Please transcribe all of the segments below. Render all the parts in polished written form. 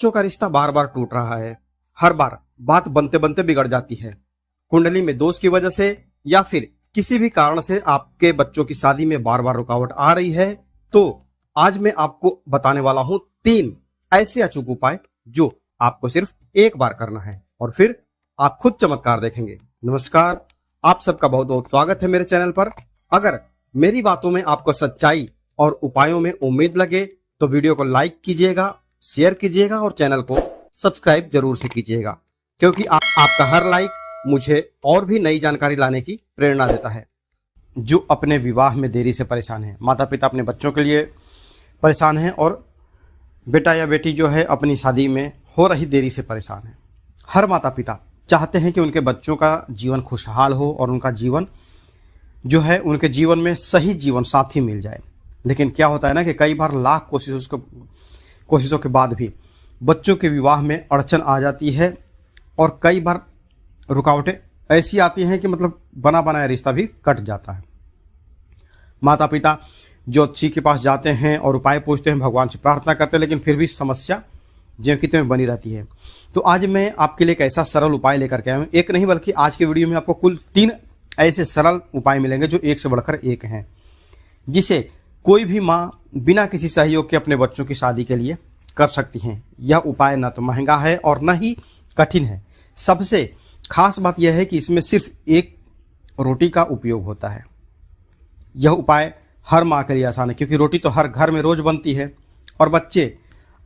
बच्चों का रिश्ता बार बार टूट रहा है। हर बार बात बनते बनते बिगड़ जाती है। कुंडली में दोष की वजह से या फिर किसी भी कारण से आपके बच्चों की शादी में बार बार रुकावट आ रही है। तो आज मैं आपको बताने वाला हूं 3 ऐसे अचूक उपाय जो आपको सिर्फ एक बार करना है और फिर आप खुद चमत्कार देखेंगे। नमस्कार, आप सबका बहुत बहुत स्वागत है मेरे चैनल पर। अगर मेरी बातों में आपको सच्चाई और उपायों में उम्मीद लगे तो वीडियो को लाइक कीजिएगा, शेयर कीजिएगा और चैनल को सब्सक्राइब जरूर से कीजिएगा, क्योंकि आपका हर लाइक मुझे और भी नई जानकारी लाने की प्रेरणा देता है। जो अपने विवाह में देरी से परेशान है, माता पिता अपने बच्चों के लिए परेशान हैं और बेटा या बेटी जो है अपनी शादी में हो रही देरी से परेशान है। हर माता पिता चाहते हैं कि उनके बच्चों का जीवन खुशहाल हो और उनका जीवन जो है उनके जीवन में सही जीवन साथी मिल जाए। लेकिन क्या होता है ना कि कई बार लाख कोशिशों के बाद भी बच्चों के विवाह में अड़चन आ जाती है और कई बार रुकावटें ऐसी आती हैं कि मतलब बना बनाया रिश्ता भी कट जाता है। माता पिता ज्योतिषी के पास जाते हैं और उपाय पूछते हैं, भगवान से प्रार्थना करते हैं, लेकिन फिर भी समस्या ज्यों की त्यों बनी रहती है। तो आज मैं आपके लिए एक ऐसा सरल उपाय लेकर के आया हूँ। एक नहीं बल्कि आज के वीडियो में आपको कुल 3 ऐसे सरल उपाय मिलेंगे जो एक से बढ़कर एक हैं, जिसे कोई भी माँ बिना किसी सहयोग के अपने बच्चों की शादी के लिए कर सकती हैं। यह उपाय न तो महंगा है और न ही कठिन है। सबसे खास बात यह है कि इसमें सिर्फ एक रोटी का उपयोग होता है। यह उपाय हर माँ के लिए आसान है, क्योंकि रोटी तो हर घर में रोज बनती है और बच्चे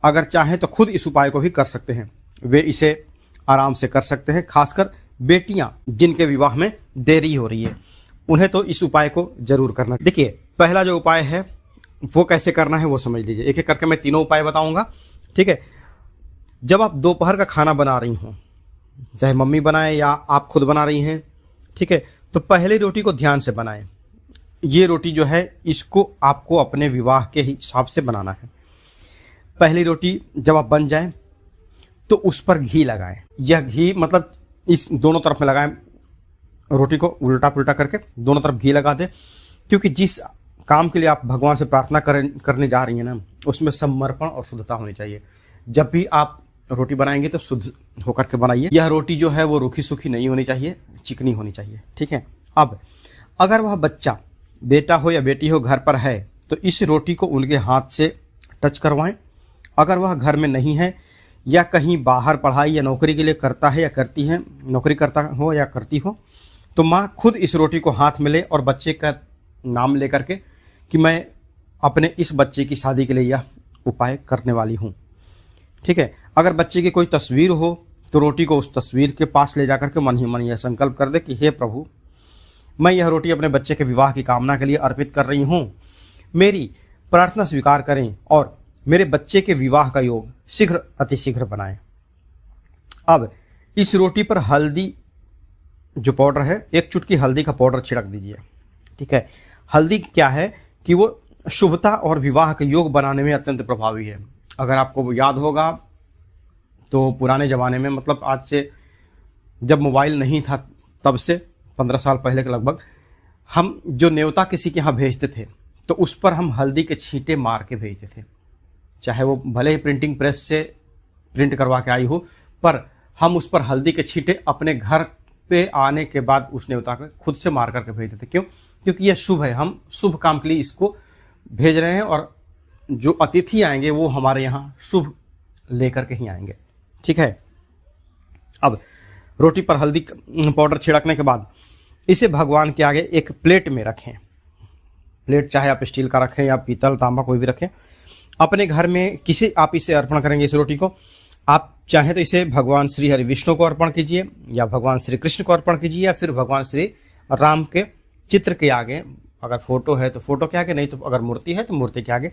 अगर चाहें तो खुद इस उपाय को भी कर सकते हैं। वे इसे आराम से कर सकते हैं। खासकर बेटियां जिनके विवाह में देरी हो रही है, उन्हें तो इस उपाय को जरूर करना। देखिए, पहला जो उपाय है वो कैसे करना है वो समझ लीजिए। एक एक करके मैं तीनों उपाय बताऊंगा, ठीक है। जब आप दोपहर का खाना बना रही हो, चाहे मम्मी बनाए या आप खुद बना रही हैं, ठीक है, तो पहली रोटी को ध्यान से बनाएं। ये रोटी जो है इसको आपको अपने विवाह के हिसाब से बनाना है। पहली रोटी जब आप बन जाए तो उस पर घी लगाएं। यह घी मतलब इस दोनों तरफ में लगाएं, रोटी को उल्टा पुल्टा करके दोनों तरफ घी लगा दें, क्योंकि जिस काम के लिए आप भगवान से प्रार्थना करने जा रही हैं ना, उसमें समर्पण और शुद्धता होनी चाहिए। जब भी आप रोटी बनाएंगे तो शुद्ध होकर के बनाइए। यह रोटी जो है वो रूखी सूखी नहीं होनी चाहिए, चिकनी होनी चाहिए, ठीक है। अब अगर वह बच्चा बेटा हो या बेटी हो घर पर है तो इस रोटी को उनके हाथ से टच करवाएं। अगर वह घर में नहीं है या कहीं बाहर पढ़ाई या नौकरी के लिए करता है या करती है, नौकरी करता हो या करती हो, तो माँ खुद इस रोटी को हाथ में ले और बच्चे का नाम लेकर के कि मैं अपने इस बच्चे की शादी के लिए यह उपाय करने वाली हूँ, ठीक है। अगर बच्चे की कोई तस्वीर हो तो रोटी को उस तस्वीर के पास ले जाकर के मन ही मन यह संकल्प कर दे कि हे प्रभु, मैं यह रोटी अपने बच्चे के विवाह की कामना के लिए अर्पित कर रही हूँ। मेरी प्रार्थना स्वीकार करें और मेरे बच्चे के विवाह का योग शीघ्र अतिशीघ्र बनाएं। अब इस रोटी पर हल्दी जो पाउडर है, 1 चुटकी हल्दी का पाउडर छिड़क दीजिए, ठीक है। हल्दी क्या है कि वो शुभता और विवाह के योग बनाने में अत्यंत प्रभावी है। अगर आपको याद होगा तो पुराने ज़माने में, मतलब आज से जब मोबाइल नहीं था तब से 15 साल पहले के लगभग, हम जो न्योता किसी के यहाँ भेजते थे तो उस पर हम हल्दी के छींटे मार के भेजते थे। चाहे वो भले ही प्रिंटिंग प्रेस से प्रिंट करवा के आई हो, पर हम उस पर हल्दी के छींटे अपने घर पे आने के बाद उस न्योता को खुद से मार करके भेजते थे। क्यों? क्योंकि यह शुभ है, हम शुभ काम के लिए इसको भेज रहे हैं और जो अतिथि आएंगे वो हमारे यहाँ शुभ लेकर के ही आएंगे, ठीक है। अब रोटी पर हल्दी पाउडर छिड़कने के बाद इसे भगवान के आगे एक प्लेट में रखें। प्लेट चाहे आप स्टील का रखें या पीतल तांबा कोई भी रखें। अपने घर में किसे आप इसे अर्पण करेंगे, इस रोटी को आप चाहें तो इसे भगवान श्री हरि विष्णु को अर्पण कीजिए या भगवान श्री कृष्ण को अर्पण कीजिए या फिर भगवान श्री राम के चित्र के आगे, अगर फोटो है तो फोटो के आगे, नहीं तो अगर मूर्ति है तो मूर्ति के आगे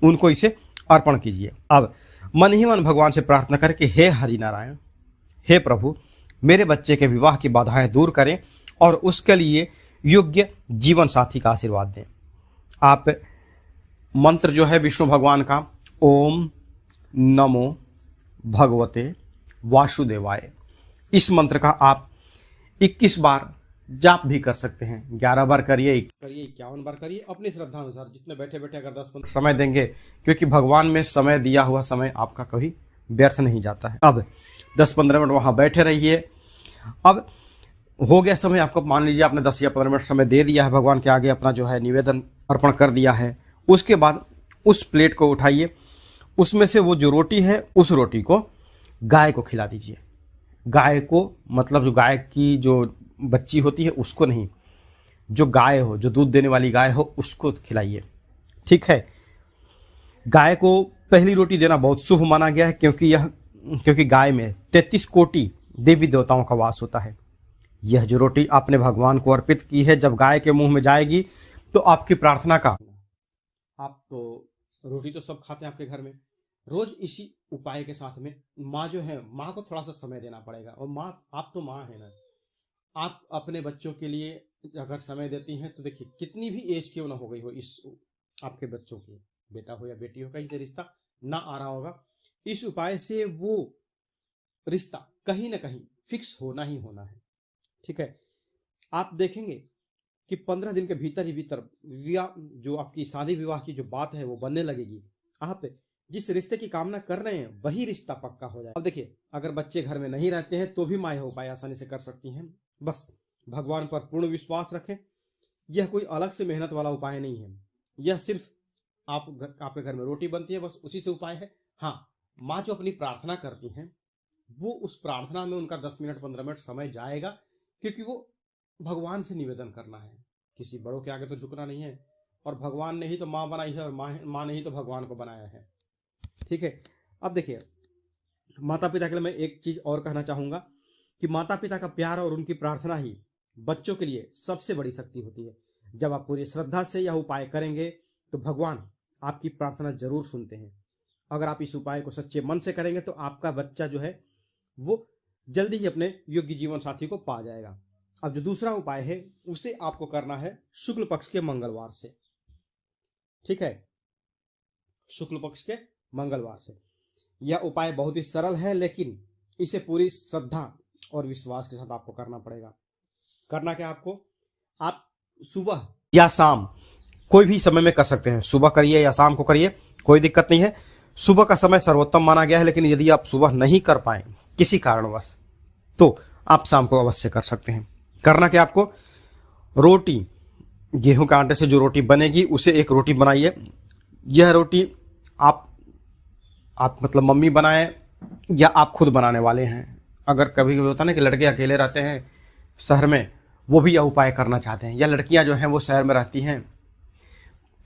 उनको इसे अर्पण कीजिए। अब मन ही मन भगवान से प्रार्थना करें कि हे हरि नारायण, हे प्रभु, मेरे बच्चे के विवाह की बाधाएं दूर करें और उसके लिए योग्य जीवन साथी का आशीर्वाद दें। आप मंत्र जो है विष्णु भगवान का, ओम नमो भगवते वासुदेवाय, इस मंत्र का आप 21 बार जाप भी कर सकते हैं। 11 बार करिए, 51 बार करिए, अपनी श्रद्धा अनुसार जितने बैठे बैठे अगर 10-15 समय देंगे, क्योंकि भगवान में समय दिया हुआ समय आपका कभी व्यर्थ नहीं जाता है। अब 10-15 मिनट वहाँ बैठे रहिए। अब हो गया समय आपको, मान लीजिए आपने 10 या 15 मिनट समय दे दिया है, भगवान के आगे अपना जो है निवेदन अर्पण कर दिया है। उसके बाद उस प्लेट को उठाइए, उसमें से वो जो रोटी है उस रोटी को गाय को खिला दीजिए। गाय को मतलब जो गाय की जो बच्ची होती है उसको नहीं, जो गाय हो, जो दूध देने वाली गाय हो उसको खिलाइए। ठीक है। गाय को पहली रोटी देना बहुत शुभ माना गया है, क्योंकि गाय में 33 कोटि देवी देवताओं का वास होता है। यह जो रोटी आपने भगवान को अर्पित की है, जब गाय के मुंह में जाएगी तो आपकी प्रार्थना का, आप तो रोटी तो सब खाते हैं आपके घर में, रोज इसी उपाय के साथ में माँ जो है, माँ को थोड़ा सा समय देना पड़ेगा। और माँ, आप तो माँ है ना, आप अपने बच्चों के लिए अगर समय देती हैं तो देखिए कितनी भी एज क्यों ना हो गई हो, इस आपके बच्चों की, बेटा हो या बेटी हो, कहीं से रिश्ता ना आ रहा होगा, इस उपाय से वो रिश्ता कहीं ना कहीं फिक्स होना ही होना है। ठीक है। आप देखेंगे कि 15 दिन के भीतर ही भीतर विवाह, जो आपकी शादी विवाह की जो बात है वो बनने लगेगी। आप जिस रिश्ते की कामना कर रहे हैं वही रिश्ता पक्का हो जाए। अब देखिए, अगर बच्चे घर में नहीं रहते हैं तो भी माँ यह उपाय आसानी से कर सकती हैं। बस भगवान पर पूर्ण विश्वास रखें। यह कोई अलग से मेहनत वाला उपाय नहीं है, यह सिर्फ आपके घर में रोटी बनती है, बस उसी से उपाय है। हाँ, माँ जो अपनी प्रार्थना करती हैं, वो उस प्रार्थना में उनका 10 मिनट 15 मिनट समय जाएगा, क्योंकि वो भगवान से निवेदन करना है, किसी बड़ों के आगे तो झुकना नहीं है। और भगवान ने ही तो माँ बनाई है, और माँ ने ही तो भगवान को बनाया है। ठीक है। अब देखिए, माता पिता के लिए मैं एक चीज और कहना चाहूंगा कि माता पिता का प्यार और उनकी प्रार्थना ही बच्चों के लिए सबसे बड़ी शक्ति होती है। जब आप पूरी श्रद्धा से यह उपाय करेंगे तो भगवान आपकी प्रार्थना जरूर सुनते हैं। अगर आप इस उपाय को सच्चे मन से करेंगे तो आपका बच्चा जो है वो जल्दी ही अपने योग्य जीवन साथी को पा जाएगा। अब जो दूसरा उपाय है उसे आपको करना है शुक्ल पक्ष के मंगलवार से। ठीक है, शुक्ल पक्ष के मंगलवार से। यह उपाय बहुत ही सरल है, लेकिन इसे पूरी श्रद्धा और विश्वास के साथ आपको करना पड़ेगा। करना क्या आपको, आप सुबह या शाम कोई भी समय में कर सकते हैं। सुबह करिए या शाम को करिए, कोई दिक्कत नहीं है। सुबह का समय सर्वोत्तम माना गया है, लेकिन यदि आप सुबह नहीं कर पाए किसी कारणवश तो आप शाम को अवश्य कर सकते हैं। करना क्या आपको, रोटी, गेहूं के आटे से जो रोटी बनेगी उसे एक रोटी बनाइए। यह रोटी आप मतलब मम्मी बनाए या आप खुद बनाने वाले हैं। अगर कभी कभी होता है ना कि लड़के अकेले रहते हैं शहर में, वो भी यह उपाय करना चाहते हैं, या लड़कियां जो हैं वो शहर में रहती हैं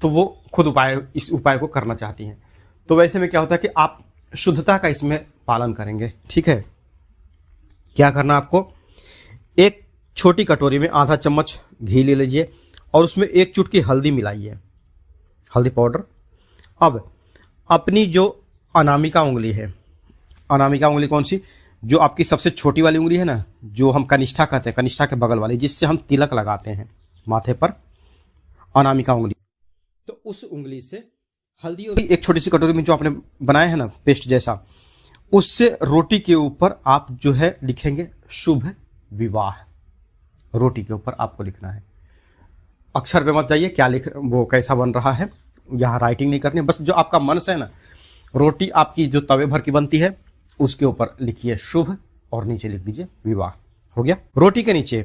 तो वो खुद इस उपाय को करना चाहती हैं। तो वैसे में क्या होता है कि आप शुद्धता का इसमें पालन करेंगे। ठीक है। क्या करना आपको, एक छोटी कटोरी में आधा चम्मच घी ले लीजिए और उसमें एक चुटकी हल्दी मिलाइए, हल्दी पाउडर। अब अपनी जो अनामिका उंगली है, अनामिका उंगली कौन सी, जो आपकी सबसे छोटी वाली उंगली है ना, जो हम कनिष्ठा कहते हैं, कनिष्ठा के बगल वाली, जिससे हम तिलक लगाते हैं माथे पर, अनामिका उंगली, तो उस उंगली से हल्दी और एक छोटी सी कटोरी में जो आपने बनाया है ना पेस्ट जैसा, उससे रोटी के ऊपर आप जो है लिखेंगे शुभ विवाह। रोटी के ऊपर आपको लिखना है, अक्षर पे मत जाइए क्या वो कैसा बन रहा है, यहाँ राइटिंग नहीं करनी, बस जो आपका मन से है ना। रोटी आपकी जो तवे भर की बनती है उसके ऊपर लिखिए शुभ और नीचे लिख दीजिए विवाह। हो गया। रोटी के नीचे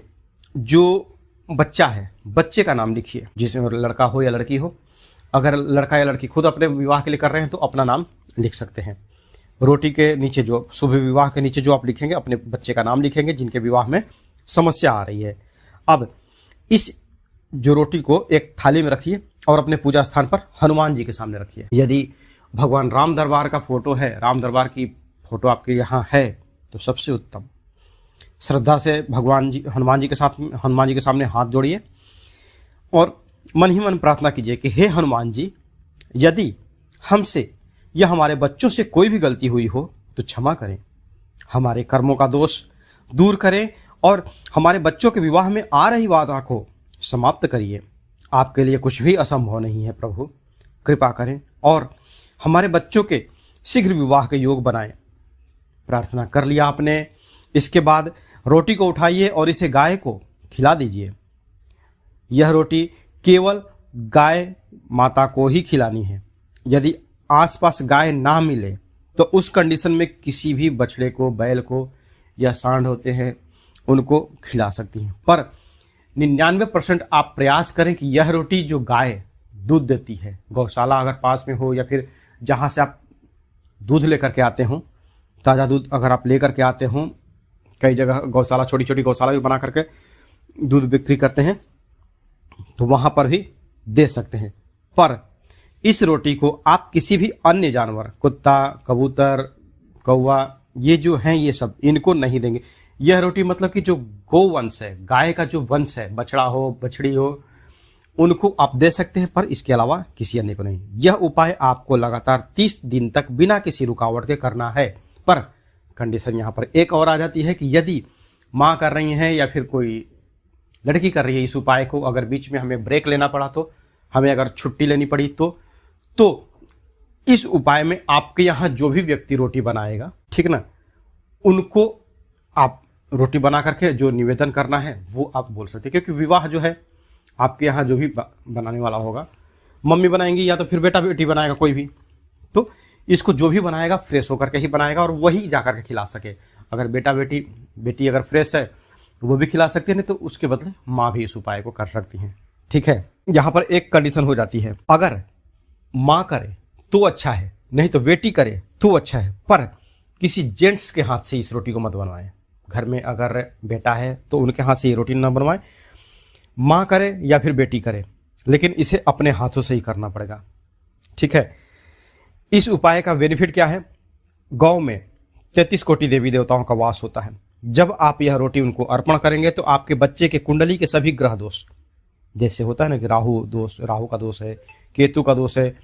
जो बच्चा है, बच्चे का नाम लिखिए, जिसमें लड़का हो या लड़की हो। अगर लड़का या लड़की खुद अपने विवाह के लिए कर रहे हैं तो अपना नाम लिख सकते हैं। रोटी के नीचे जो शुभ विवाह के नीचे जो आप लिखेंगे, अपने बच्चे का नाम लिखेंगे जिनके विवाह में समस्या आ रही है। अब इस जो रोटी को एक थाली में रखिए और अपने पूजा स्थान पर हनुमान जी के सामने रखिए। यदि भगवान राम दरबार का फोटो है, राम दरबार की फोटो आपके यहाँ है तो सबसे उत्तम। श्रद्धा से भगवान जी, हनुमान जी के सामने हाथ जोड़िए और मन ही मन प्रार्थना कीजिए कि हे हनुमान जी, यदि हमसे या हमारे बच्चों से कोई भी गलती हुई हो तो क्षमा करें, हमारे कर्मों का दोष दूर करें और हमारे बच्चों के विवाह में आ रही बाधा को समाप्त करिए। आपके लिए कुछ भी असंभव नहीं है प्रभु, कृपा करें और हमारे बच्चों के शीघ्र विवाह के योग बनाएं। प्रार्थना कर लिया आपने, इसके बाद रोटी को उठाइए और इसे गाय को खिला दीजिए। यह रोटी केवल गाय माता को ही खिलानी है। यदि आसपास गाय ना मिले तो उस कंडीशन में किसी भी बछड़े को, बैल को या सांड होते हैं उनको खिला सकती हैं। पर 99% आप प्रयास करें कि यह रोटी जो गाय दूध देती है, गौशाला अगर पास में हो या फिर जहाँ से आप दूध लेकर के आते हो, ताज़ा दूध अगर आप लेकर के आते हो, कई जगह गौशाला, छोटी छोटी गौशाला भी बना करके दूध बिक्री करते हैं, तो वहाँ पर भी दे सकते हैं। पर इस रोटी को आप किसी भी अन्य जानवर, कुत्ता, कबूतर, कौवा, ये जो हैं ये सब, इनको नहीं देंगे। यह रोटी मतलब कि जो गोवंश है, गाय का जो वंश है, बछड़ा हो, बछड़ी हो, उनको आप दे सकते हैं, पर इसके अलावा किसी अन्य को नहीं। यह उपाय आपको लगातार 30 दिन तक बिना किसी रुकावट के करना है। पर कंडीशन यहाँ पर एक और आ जाती है कि यदि माँ कर रही है या फिर कोई लड़की कर रही है इस उपाय को, अगर बीच में हमें ब्रेक लेना पड़ा, तो हमें अगर छुट्टी लेनी पड़ी, तो इस उपाय में आपके यहाँ जो भी व्यक्ति रोटी बनाएगा, ठीक ना, उनको आप रोटी बना करके जो निवेदन करना है वो आप बोल सकते हैं। क्योंकि विवाह जो है आपके यहाँ जो भी बनाने वाला होगा, मम्मी बनाएंगी या तो फिर बेटा बेटी बनाएगा कोई भी, तो इसको जो भी बनाएगा फ्रेश होकर के ही बनाएगा और वही जा करके खिला सके। अगर बेटा बेटी अगर फ्रेश है वो भी खिला सकते हैं, नहीं तो उसके बदले माँ भी इस उपाय को कर सकती हैं। ठीक है, यहाँ पर एक कंडीशन हो जाती है, अगर माँ करे तो अच्छा है, नहीं तो बेटी करे तो अच्छा है, पर किसी जेंट्स के हाथ से इस रोटी को मत बनवाएं। घर में अगर बेटा है तो उनके हाथ से ये रोटी ना बनवाएं, माँ करे या फिर बेटी करे, लेकिन इसे अपने हाथों से ही करना पड़ेगा। ठीक है, इस उपाय का बेनिफिट क्या है? गांव में 33 कोटि देवी देवताओं का वास होता है। जब आप यह रोटी उनको अर्पण करेंगे तो आपके बच्चे के कुंडली के सभी ग्रह दोष, जैसे होता है ना कि राहु का दोष है, केतु का दोष है,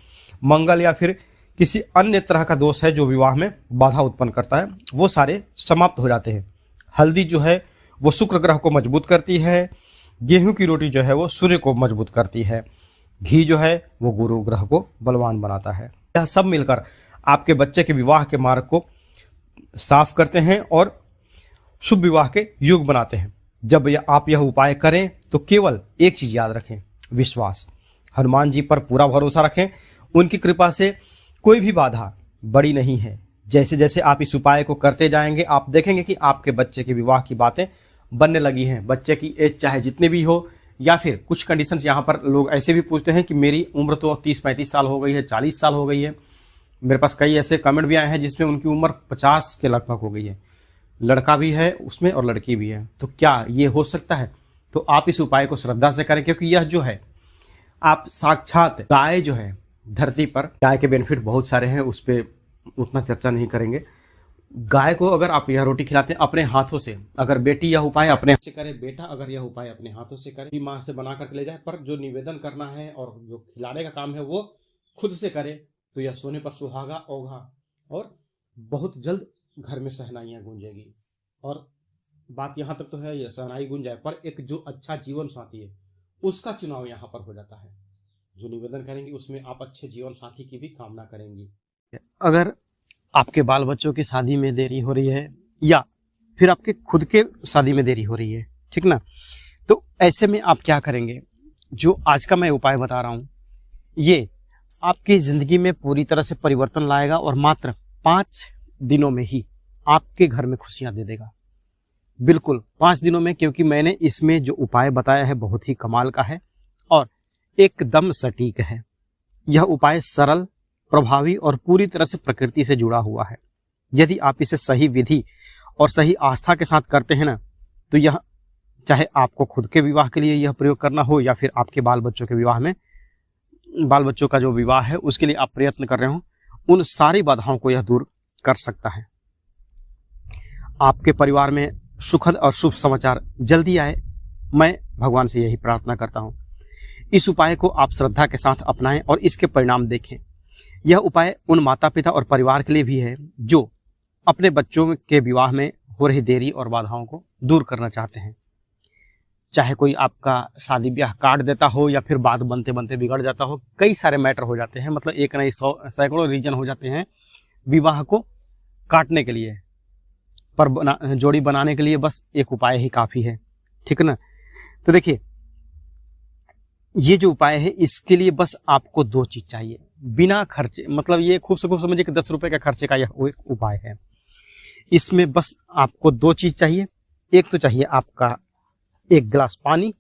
मंगल या फिर किसी अन्य तरह का दोष है जो विवाह में बाधा उत्पन्न करता है, वो सारे समाप्त हो जाते हैं। हल्दी जो है वो शुक्र ग्रह को मजबूत करती है, गेहूं की रोटी जो है वो सूर्य को मजबूत करती है, घी जो है वो गुरु ग्रह को बलवान बनाता है। यह सब मिलकर आपके बच्चे के विवाह के मार्ग को साफ करते हैं और शुभ विवाह के योग बनाते हैं। जब आप यह उपाय करें तो केवल एक चीज याद रखें, विश्वास। हनुमान जी पर पूरा भरोसा रखें, उनकी कृपा से कोई भी बाधा बड़ी नहीं है। जैसे जैसे आप इस उपाय को करते जाएंगे आप देखेंगे कि आपके बच्चे के विवाह की बातें बनने लगी हैं। बच्चे की एज चाहे जितने भी हो, या फिर कुछ कंडीशंस यहाँ पर लोग ऐसे भी पूछते हैं कि मेरी उम्र तो 30-35 साल हो गई है, 40 साल हो गई है। मेरे पास कई ऐसे कमेंट भी आए हैं जिसमें उनकी उम्र 50 के लगभग हो गई है, लड़का भी है उसमें और लड़की भी है। तो क्या ये हो सकता है? तो आप इस उपाय को श्रद्धा से करें, क्योंकि यह जो है आप साक्षात गाय जो है धरती पर, गाय के बेनिफिट बहुत सारे हैं, उस पर उतना चर्चा नहीं करेंगे। गाय को अगर आप यह रोटी खिलाते हैं अपने हाथों से, अगर बेटी यह उपाय अपने हाथ से करे, बेटा अगर यह उपाय अपने हाथों से करे, माँ से बना करके ले जाए, पर जो निवेदन करना है और जो खिलाने का काम है वो खुद से करे, तो यह सोने पर सुहागा होगा और बहुत जल्द घर में शहनाइयाँ गूंजेगी। और बात यहाँ तक तो है यह शहनाई गूंज जाए, पर एक जो अच्छा जीवन साथी है उसका चुनाव यहाँ पर हो जाता है। जो निवेदन करेंगे उसमें आप अच्छे जीवन साथी की भी कामना करेंगी। अगर आपके बाल बच्चों की शादी में देरी हो रही है या फिर आपके खुद के शादी में देरी हो रही है, ठीक ना, तो ऐसे में आप क्या करेंगे? जो आज का मैं उपाय बता रहा हूँ ये आपकी जिंदगी में पूरी तरह से परिवर्तन लाएगा और मात्र 5 दिनों में ही आपके घर में खुशियां दे देगा। बिल्कुल 5 दिनों में, क्योंकि मैंने इसमें जो उपाय बताया है बहुत ही कमाल का है और एकदम सटीक है। यह उपाय सरल, प्रभावी और पूरी तरह से प्रकृति से जुड़ा हुआ है। यदि आप इसे सही विधि और सही आस्था के साथ करते हैं ना, तो यह चाहे आपको खुद के विवाह के लिए यह प्रयोग करना हो या फिर आपके बाल बच्चों के विवाह में, बाल बच्चों का जो विवाह है उसके लिए आप प्रयत्न कर रहे हो, उन सारी बाधाओं को यह दूर कर सकता है। आपके परिवार में सुखद और शुभ समाचार जल्दी आए, मैं भगवान से यही प्रार्थना करता हूँ। इस उपाय को आप श्रद्धा के साथ अपनाएं और इसके परिणाम देखें। यह उपाय उन माता पिता और परिवार के लिए भी है जो अपने बच्चों के विवाह में हो रही देरी और बाधाओं को दूर करना चाहते हैं। चाहे कोई आपका शादी ब्याह काट देता हो या फिर बात बनते बनते बिगड़ जाता हो, कई सारे मैटर हो जाते हैं, मतलब एक नहीं 100 सैकड़ों रीजन हो जाते हैं विवाह को काटने के लिए, पर जोड़ी बनाने के लिए बस एक उपाय ही काफी है, ठीक ना। तो देखिए ये जो उपाय है इसके लिए बस आपको 2 चीज चाहिए। बिना खर्चे, मतलब ये खूब से खूब समझिए कि 10 रुपए के खर्चे का यह एक उपाय है। इसमें बस आपको 2 चीज चाहिए। एक तो चाहिए आपका 1 गिलास पानी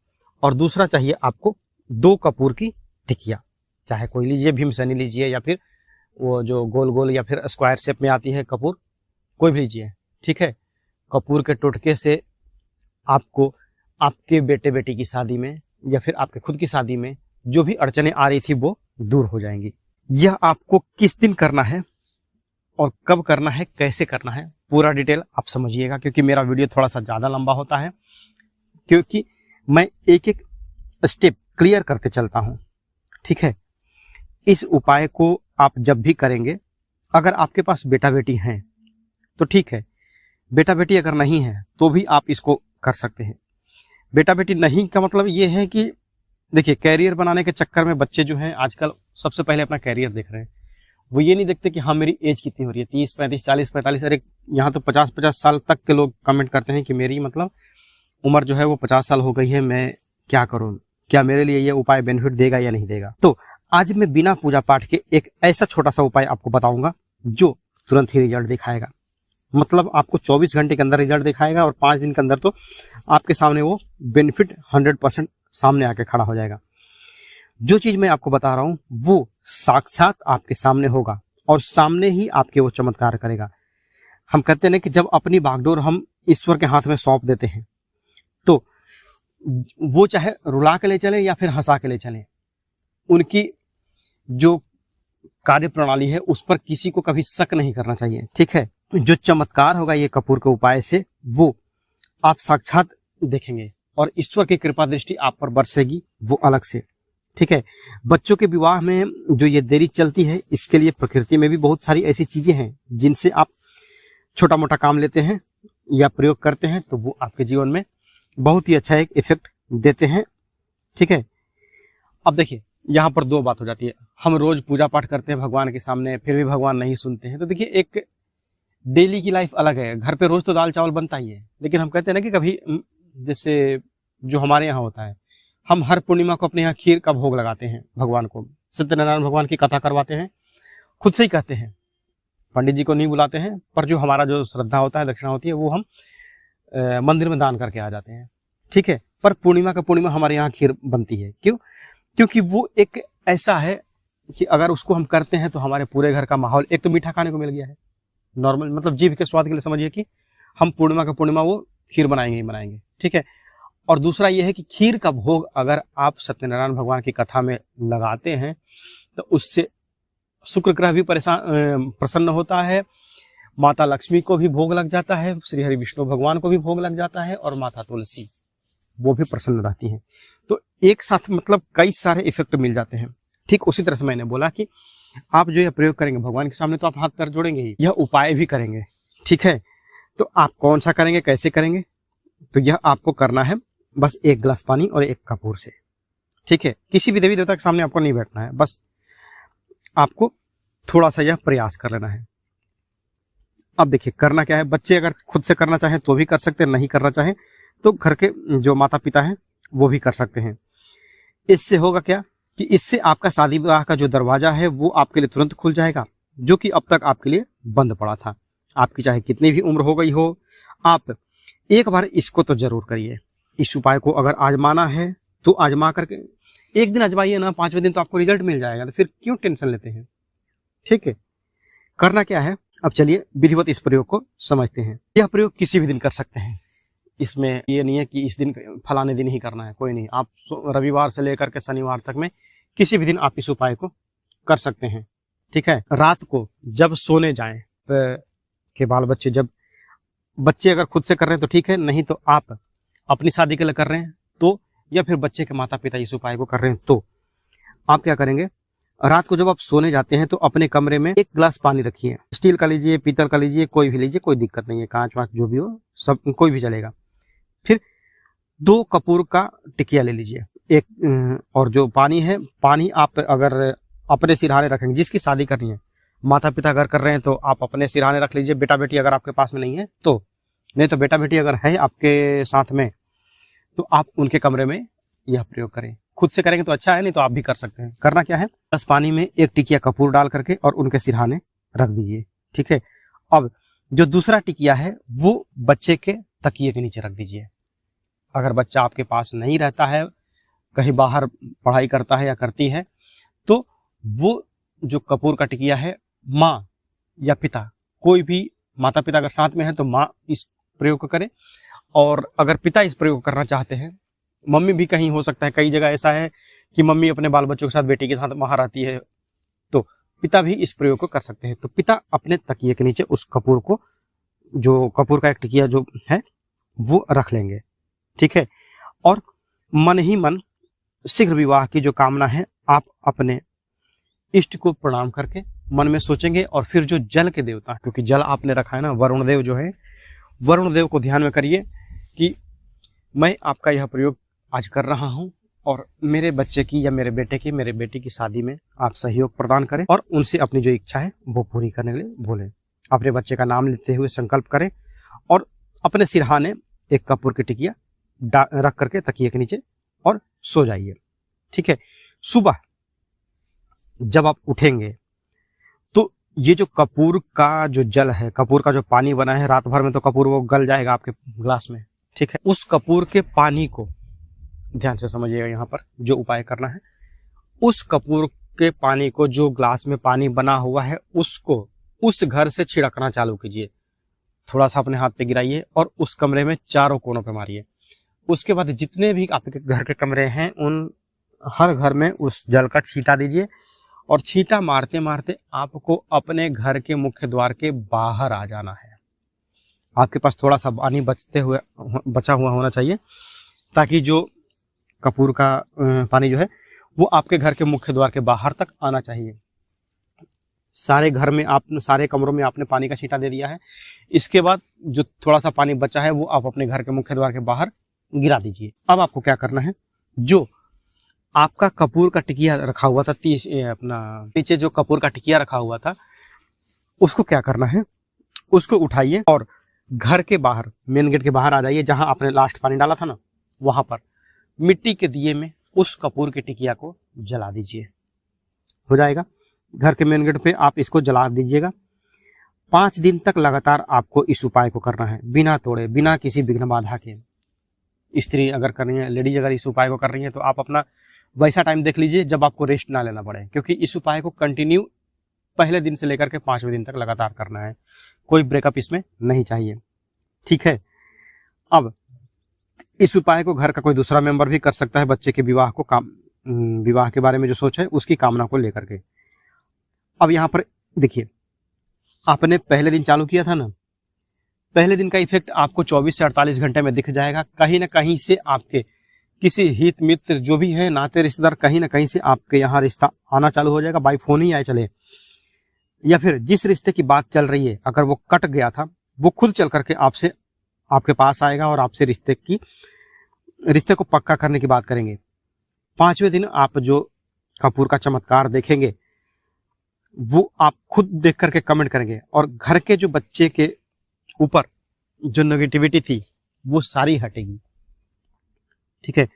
और दूसरा चाहिए आपको 2 कपूर की टिकिया। चाहे कोई लीजिए, भीमसेनी लीजिए या फिर वो जो गोल गोल या फिर स्क्वायर शेप में आती है कपूर, कोई भी लीजिए, ठीक है। कपूर के टोटके से आपको आपके बेटे बेटी की शादी में या फिर आपके खुद की शादी में जो भी अड़चने आ रही थी वो दूर हो जाएंगी। यह आपको किस दिन करना है और कब करना है, कैसे करना है, पूरा डिटेल आप समझिएगा, क्योंकि मेरा वीडियो थोड़ा सा ज़्यादा लंबा होता है, क्योंकि मैं एक एक स्टेप क्लियर करते चलता हूँ, ठीक है। इस उपाय को आप जब भी करेंगे, अगर आपके पास बेटा बेटी हैं तो ठीक है, बेटा बेटी अगर नहीं है तो भी आप इसको कर सकते हैं। बेटा बेटी नहीं का मतलब ये है कि देखिए, कैरियर बनाने के चक्कर में बच्चे जो हैं आजकल सबसे पहले अपना कैरियर देख रहे हैं। वो ये नहीं देखते कि हाँ मेरी एज कितनी हो रही है, 30, 35, 40, 45, अरे यहाँ तो 50 साल तक के लोग कमेंट करते हैं कि मेरी मतलब उम्र जो है वो 50 साल हो गई है, मैं क्या करूँ, क्या मेरे लिए ये उपाय बेनिफिट देगा या नहीं देगा। तो आज मैं बिना पूजा पाठ के एक ऐसा छोटा सा उपाय आपको बताऊंगा जो तुरंत ही रिजल्ट दिखाएगा। मतलब आपको 24 घंटे के अंदर रिजल्ट दिखाएगा और 5 दिन के अंदर तो आपके सामने वो बेनिफिट 100% सामने आके खड़ा हो जाएगा। जो चीज मैं आपको बता रहा हूं वो साक्षात आपके सामने होगा और सामने ही आपके वो चमत्कार करेगा। हम कहते हैं ना कि जब अपनी बागडोर हम ईश्वर के हाथ में सौंप देते हैं तो वो चाहे रुला के ले चले या फिर हंसा के ले चले, उनकी जो कार्य प्रणाली है उस पर किसी को कभी शक नहीं करना चाहिए, ठीक है। जो चमत्कार होगा ये कपूर के उपाय से वो आप साक्षात देखेंगे और ईश्वर की कृपा दृष्टि आप पर बरसेगी, वो अलग से, ठीक है। बच्चों के विवाह में जो ये देरी चलती है, इसके लिए प्रकृति में भी बहुत सारी ऐसी चीजें हैं जिनसे आप छोटा मोटा काम लेते हैं या प्रयोग करते हैं तो वो आपके जीवन में बहुत ही अच्छा एक इफेक्ट देते हैं, ठीक है। अब देखिए, यहाँ पर 2 बात हो जाती है। हम रोज पूजा पाठ करते हैं भगवान के सामने, फिर भी भगवान नहीं सुनते हैं। तो देखिए, एक डेली की लाइफ अलग है। घर पे रोज तो दाल चावल बनता ही है, लेकिन हम कहते हैं ना कि कभी जैसे जो हमारे यहाँ होता है, हम हर पूर्णिमा को अपने यहाँ खीर का भोग लगाते हैं भगवान को, सत्यनारायण भगवान की कथा करवाते हैं, खुद से ही कहते हैं, पंडित जी को नहीं बुलाते हैं, पर जो हमारा जो श्रद्धा होता है, दक्षिणा होती है, वो हम मंदिर में दान करके आ जाते हैं, ठीक है। पर पूर्णिमा का पूर्णिमा हमारे यहाँ खीर बनती है। क्यों? क्योंकि वो एक ऐसा है कि अगर उसको हम करते हैं तो हमारे पूरे घर का माहौल, एक तो मीठा खाने को मिल गया है, नॉर्मल मतलब जीभ के स्वाद के लिए समझिए कि हम पूर्णिमा का पूर्णिमा वो खीर बनाएंगे ही बनाएंगे, ठीक है। और दूसरा ये है कि खीर का भोग अगर आप सत्यनारायण भगवान की कथा में लगाते हैं तो उससे शुक्र ग्रह भी प्रसन्न होता है, माता लक्ष्मी को भी भोग लग जाता है, श्री हरि विष्णु भगवान को भी भोग लग जाता है और माता तुलसी वो भी प्रसन्न रहती हैं। तो एक साथ मतलब कई सारे इफेक्ट मिल जाते हैं। ठीक उसी तरह से मैंने बोला कि आप जो यह प्रयोग करेंगे भगवान के सामने तो आप हाथ पैर जोड़ेंगे ही, यह उपाय भी करेंगे, ठीक है। तो आप कौन सा करेंगे, कैसे करेंगे, तो यह आपको करना है बस 1 गिलास पानी और 1 कपूर से, ठीक है। किसी भी देवी देवता के सामने आपको नहीं बैठना है, बस आपको थोड़ा सा यह प्रयास कर लेना है। अब देखिए करना क्या है, बच्चे अगर खुद से करना चाहें तो भी कर सकते हैं, नहीं करना चाहें तो घर के जो माता पिता हैं वो भी कर सकते हैं। इससे होगा क्या कि इससे आपका शादी विवाह का जो दरवाजा है वो आपके लिए तुरंत खुल जाएगा, जो कि अब तक आपके लिए बंद पड़ा था। आपकी चाहे कितनी भी उम्र हो गई हो, आप एक बार इसको तो जरूर करिए। इस उपाय को अगर आजमाना है तो आजमा करके एक दिन आजमाइए ना, 5वें दिन तो आपको रिजल्ट मिल जाएगा, तो फिर क्यों टेंशन लेते हैं, ठीक है। करना क्या है, अब चलिए विधिवत इस प्रयोग को समझते हैं। यह प्रयोग किसी भी दिन कर सकते हैं, इसमें ये नहीं है कि इस दिन फलाने दिन ही करना है, कोई नहीं। आप रविवार से लेकर के शनिवार तक में किसी भी दिन आप इस उपाय को कर सकते हैं, ठीक है। रात को जब सोने जाएं के बाल बच्चे, जब बच्चे अगर खुद से कर रहे हैं तो ठीक है, नहीं तो आप अपनी शादी के लिए कर रहे हैं तो, या फिर बच्चे के माता पिता इस उपाय को कर रहे हैं तो आप क्या करेंगे, रात को जब आप सोने जाते हैं तो अपने कमरे में 1 गिलास पानी रखिए। स्टील का लीजिए, पीतल का लीजिए, कोई भी लीजिए, कोई दिक्कत नहीं है, कांच वाच जो भी हो सब कोई भी चलेगा। फिर 2 कपूर का टिकिया ले लीजिए, और जो पानी है, पानी आप अगर अपने सिरहाने रखेंगे, जिसकी शादी करनी है, माता पिता अगर कर रहे हैं तो आप अपने सिरहाने रख लीजिए, बेटा बेटी अगर आपके पास में नहीं है तो, नहीं तो बेटा बेटी अगर है आपके साथ में तो आप उनके कमरे में यह प्रयोग करें। खुद से करेंगे तो अच्छा है, नहीं तो आप भी कर सकते हैं। करना क्या है, 10 पानी में 1 टिकिया कपूर डाल करके और उनके सिरहाने रख दीजिए। ठीक है। अब जो दूसरा टिकिया है वो बच्चे के तकिए के नीचे रख दीजिए। अगर बच्चा आपके पास नहीं रहता है, कहीं बाहर पढ़ाई करता है या करती है, तो वो जो कपूर का टिकिया है, माँ या पिता, कोई भी माता पिता अगर साथ में है तो माँ इस प्रयोग को करे, और अगर पिता इस प्रयोग करना चाहते हैं, मम्मी भी कहीं हो सकता है, कई जगह ऐसा है कि मम्मी अपने बाल बच्चों के साथ बेटी के साथ वहां रहती है, तो पिता भी इस प्रयोग को कर सकते हैं। तो पिता अपने तकिए के नीचे उस कपूर को, जो कपूर का एक टिकिया जो है वो रख लेंगे। ठीक है। और मन ही मन शीघ्र विवाह की जो कामना है, आप अपने इष्ट को प्रणाम करके मन में सोचेंगे, और फिर जो जल के देवता, क्योंकि जल आपने रखा है ना, वरुण देव जो है, वरुण देव को ध्यान में करिए कि मैं आपका यह प्रयोग आज कर रहा हूं, और मेरे बच्चे की या मेरे बेटे की, मेरे बेटी की शादी में आप सहयोग प्रदान करें, और उनसे अपनी जो इच्छा है वो पूरी करने के लिए बोलें। अपने बच्चे का नाम लेते हुए संकल्प करें, और अपने सिरहाने एक कपूर की टिकिया रख करके तकिए के नीचे और सो जाइए। ठीक है। सुबह जब आप उठेंगे तो ये जो कपूर का जो जल है, कपूर का जो पानी बना है, रात भर में तो कपूर वो गल जाएगा आपके ग्लास में। ठीक है। उस कपूर के पानी को ध्यान से समझिएगा, यहाँ पर जो उपाय करना है, उस कपूर के पानी को, जो ग्लास में पानी बना हुआ है, उसको उस घर से छिड़कना चालू कीजिए। थोड़ा सा अपने हाथ पे गिराइए और उस कमरे में चारों कोनों पे मारिए। उसके बाद जितने भी आपके घर के कमरे हैं, उन हर घर में उस जल का छींटा दीजिए, और छींटा मारते मारते आपको अपने घर के मुख्य द्वार के बाहर आ जाना है। आपके पास थोड़ा सा पानी बचा हुआ होना चाहिए, ताकि जो कपूर का पानी जो है वो आपके घर के मुख्य द्वार के बाहर तक आना चाहिए। सारे घर में सारे कमरों में आपने पानी का छींटा दे दिया है। इसके बाद जो थोड़ा सा पानी बचा है वो आप अपने घर के मुख्य द्वार के बाहर गिरा दीजिए। अब आपको क्या करना है, जो आपका कपूर का टिकिया रखा हुआ था, पीछे जो कपूर का टिकिया रखा हुआ था, उसको क्या करना है, उसको उठाइए और घर के बाहर, मेन गेट के बाहर आ जाइए, जहां आपने लास्ट पानी डाला था ना, वहां पर मिट्टी के दिए में उस कपूर के टिकिया को जला दीजिए। हो जाएगा। घर के मेन गेट पे आप इसको जला दीजिएगा। 5 दिन तक लगातार आपको इस उपाय को करना है, बिना तोड़े, बिना किसी विघ्न बाधा के। स्त्री अगर कर रही है, लेडीज अगर इस उपाय को कर रही है, तो आप अपना वैसा टाइम देख लीजिए जब आपको रेस्ट ना लेना पड़े, क्योंकि इस उपाय को कंटिन्यू पहले दिन से लेकर के 5वें दिन तक लगातार करना है। कोई ब्रेकअप इसमें नहीं चाहिए। ठीक है। अब इस उपाय को घर का कोई दूसरा मेंबर भी कर सकता है, बच्चे के विवाह के बारे में जो सोच है उसकी कामना को लेकर के। अब यहाँ पर देखिए, आपने पहले दिन चालू किया था ना, पहले दिन का इफेक्ट आपको 24 से 48 घंटे में दिख जाएगा। कहीं ना कहीं से आपके किसी हित मित्र जो भी है, नाते रिश्तेदार, कहीं ना कहीं से आपके यहाँ रिश्ता आना चालू हो जाएगा। बाई फोन ही आए चले, या फिर जिस रिश्ते की बात चल रही है, अगर वो कट गया था, वो खुद चल करके आपके पास आएगा और आपसे रिश्ते को पक्का करने की बात करेंगे। 5वें दिन आप जो कपूर का चमत्कार देखेंगे वो आप खुद देख करके कमेंट करेंगे, और घर के जो बच्चे के ऊपर जो नेगेटिविटी थी वो सारी हटेगी। ठीक है।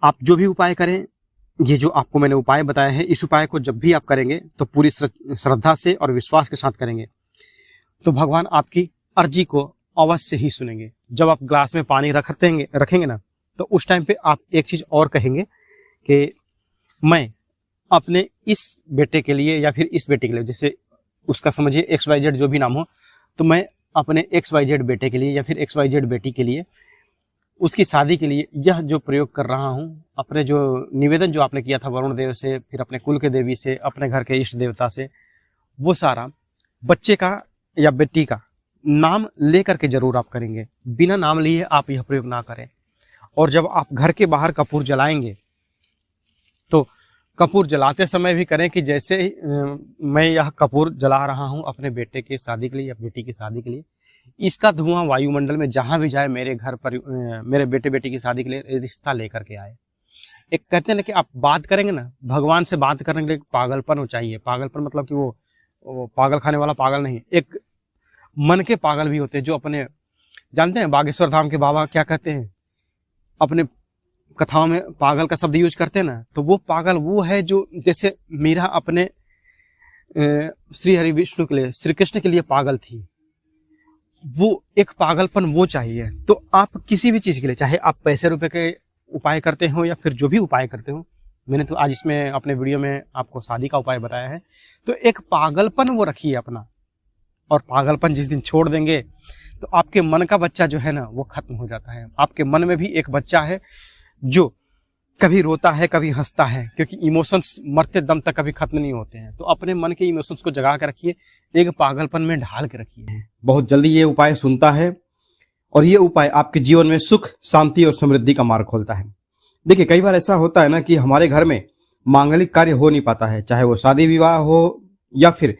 आप जो भी उपाय करें, ये जो आपको मैंने उपाय बताए हैं, इस उपाय को जब भी आप करेंगे तो पूरी श्रद्धा से और विश्वास के साथ करेंगे, तो भगवान आपकी अर्जी को अवश्य ही सुनेंगे। जब आप ग्लास में पानी रखेंगे ना, तो उस टाइम पे आप एक चीज और कहेंगे कि मैं अपने इस बेटे के लिए या फिर इस बेटे के लिए, जैसे उसका समझिए XYZ जो भी नाम हो, तो मैं अपने XYZ बेटे के लिए या फिर XYZ बेटी के लिए, उसकी शादी के लिए यह जो प्रयोग कर रहा हूं, अपने जो निवेदन जो आपने किया था वरुण देव से, फिर अपने कुल के देवी से, अपने घर के इष्ट देवता से, वो सारा बच्चे का या बेटी का नाम लेकर के जरूर आप करेंगे। बिना नाम लिए आप यह प्रयोग ना करें। और जब आप घर के बाहर कपूर जलाएंगे तो कपूर जलाते समय भी करें कि जैसे मैं यह कपूर जला रहा हूं अपने बेटे की शादी के लिए या बेटी की शादी के लिए, इसका धुआं वायुमंडल में जहां भी जाए, मेरे घर पर मेरे बेटे बेटी की शादी के लिए रिश्ता लेकर के आए। एक कहते हैं ना कि आप बात करेंगे ना, भगवान से बात करने के लिए पागलपन हो चाहिए। पागलपन मतलब कि वो पागल खाने वाला पागल नहीं, एक मन के पागल भी होते हैं, जो अपने, जानते हैं बागेश्वर धाम के बाबा क्या कहते हैं, अपने कथाओं में पागल का शब्द यूज करते हैं ना, तो वो पागल वो है जो जैसे मीरा अपने श्री हरि विष्णु के लिए, श्री कृष्ण के लिए पागल थी, वो एक पागलपन वो चाहिए। तो आप किसी भी चीज के लिए, चाहे आप पैसे रुपए के उपाय करते हो या फिर जो भी उपाय करते हो, मैंने तो आज इसमें अपने वीडियो में आपको शादी का उपाय बताया है, तो एक पागलपन वो रखिए अपना, और पागलपन जिस दिन छोड़ देंगे तो आपके मन का बच्चा जो है ना वो खत्म हो जाता है। आपके मन में भी एक बच्चा है जो कभी रोता है कभी हंसता है, क्योंकि इमोशंस मरते दम तक कभी खत्म नहीं होते हैं। तो अपने मन के इमोशंस को जगा के रखिए, एक पागलपन में ढाल के रखिए। बहुत जल्दी ये उपाय सुनता है और ये उपाय आपके जीवन में सुख, शांति और समृद्धि का मार्ग खोलता है। देखिए, कई बार ऐसा होता है ना कि हमारे घर में मांगलिक कार्य हो नहीं पाता है, चाहे वो शादी विवाह हो या फिर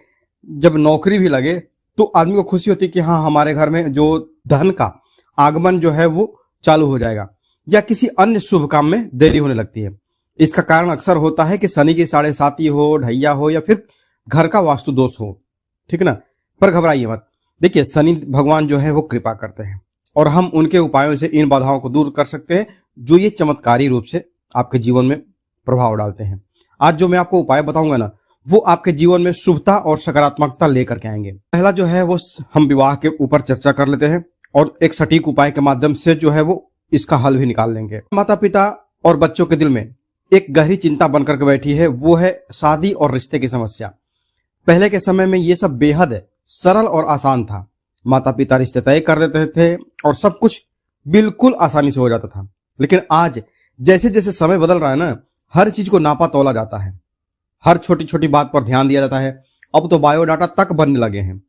जब नौकरी भी लगे, तो आदमी को खुशी होती है कि हाँ, हमारे घर में जो धन का आगमन जो है वो चालू हो जाएगा, या किसी अन्य शुभ काम में देरी होने लगती है। इसका कारण अक्सर होता है कि शनि की 7.5 हो, ढैया हो या फिर घर का वास्तु दोष हो, ठीक ना। पर घबराइए मत। देखिए, शनि भगवान जो है वो कृपा करते हैं और हम उनके उपायों से इन बाधाओं को दूर कर सकते हैं, जो ये चमत्कारी रूप से आपके जीवन में प्रभाव डालते हैं। आज जो मैं आपको उपाय बताऊंगा ना, वो आपके जीवन में शुभता और सकारात्मकता लेकर के आएंगे। पहला जो है वो हम विवाह के ऊपर चर्चा कर लेते हैं और एक सटीक उपाय के माध्यम से जो है वो इसका हल भी निकाल लेंगे। माता पिता और बच्चों के दिल में एक गहरी चिंता बनकर के बैठी है, वो है शादी और रिश्ते की समस्या। पहले के समय में ये सब बेहद सरल और आसान था। माता पिता रिश्ते तय कर देते थे और सब कुछ बिल्कुल आसानी से हो जाता था। लेकिन आज जैसे जैसे समय बदल रहा है ना, हर चीज को नापा तोला जाता है, हर छोटी छोटी बात पर ध्यान दिया जाता है। अब तो बायोडाटा तक बनने लगे हैं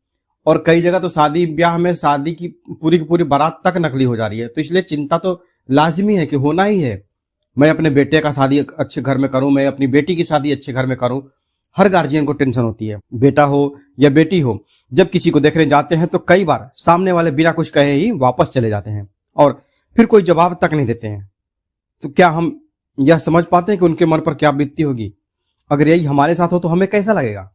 और कई जगह तो शादी ब्याह में शादी की पूरी बारात तक नकली हो जा रही है। तो इसलिए चिंता तो लाजमी है कि होना ही है। मैं अपने बेटे का शादी अच्छे घर में करूं, मैं अपनी बेटी की शादी अच्छे घर में करूं। हर गार्जियन को टेंशन होती है। बेटा हो या बेटी हो, जब किसी को देखने जाते हैं तो कई बार सामने वाले बिना कुछ कहे ही वापस चले जाते हैं और फिर कोई जवाब तक नहीं देते हैं। तो क्या हम यह समझ पाते हैं कि उनके मन पर क्या बीतती होगी? अगर यही हमारे साथ हो तो हमें कैसा लगेगा?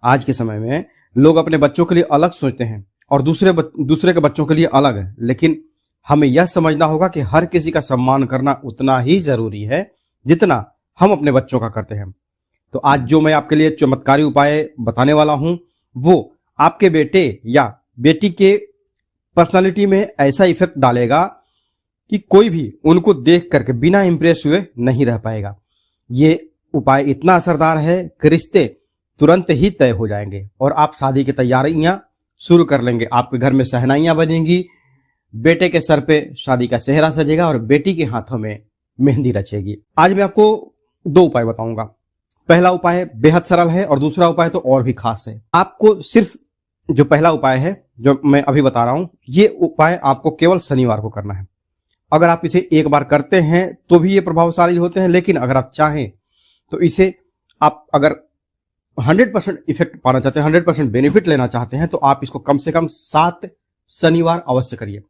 आज के समय में लोग अपने बच्चों के लिए अलग सोचते हैं और दूसरे के बच्चों के लिए अलग है। लेकिन हमें यह समझना होगा कि हर किसी का सम्मान करना उतना ही जरूरी है जितना हम अपने बच्चों का करते हैं। तो आज जो मैं आपके लिए चमत्कारी उपाय बताने वाला हूं, वो आपके बेटे या बेटी के पर्सनालिटी में ऐसा इफेक्ट डालेगा कि कोई भी उनको देख करके बिना इंप्रेस हुए नहीं रह पाएगा। ये उपाय इतना असरदार है कि रिश्ते तुरंत ही तय हो जाएंगे और आप शादी की तैयारियां शुरू कर लेंगे। आपके घर में शहनाइयां बजेंगी, बेटे के सर पे शादी का सेहरा सजेगा और बेटी के हाथों में मेहंदी रचेगी। आज मैं आपको 2 उपाय बताऊंगा। पहला उपाय बेहद सरल है और दूसरा उपाय तो और भी खास है। आपको सिर्फ जो पहला उपाय है जो मैं अभी बता रहा हूं, ये उपाय आपको केवल शनिवार को करना है। अगर आप इसे एक बार करते हैं तो भी ये प्रभावशाली होते हैं, लेकिन अगर आप चाहें तो इसे आप अगर 100% इफेक्ट पाना चाहते हैं, 100% बेनिफिट लेना चाहते हैं, तो आप इसको कम से कम 7 शनिवार अवश्य करिए।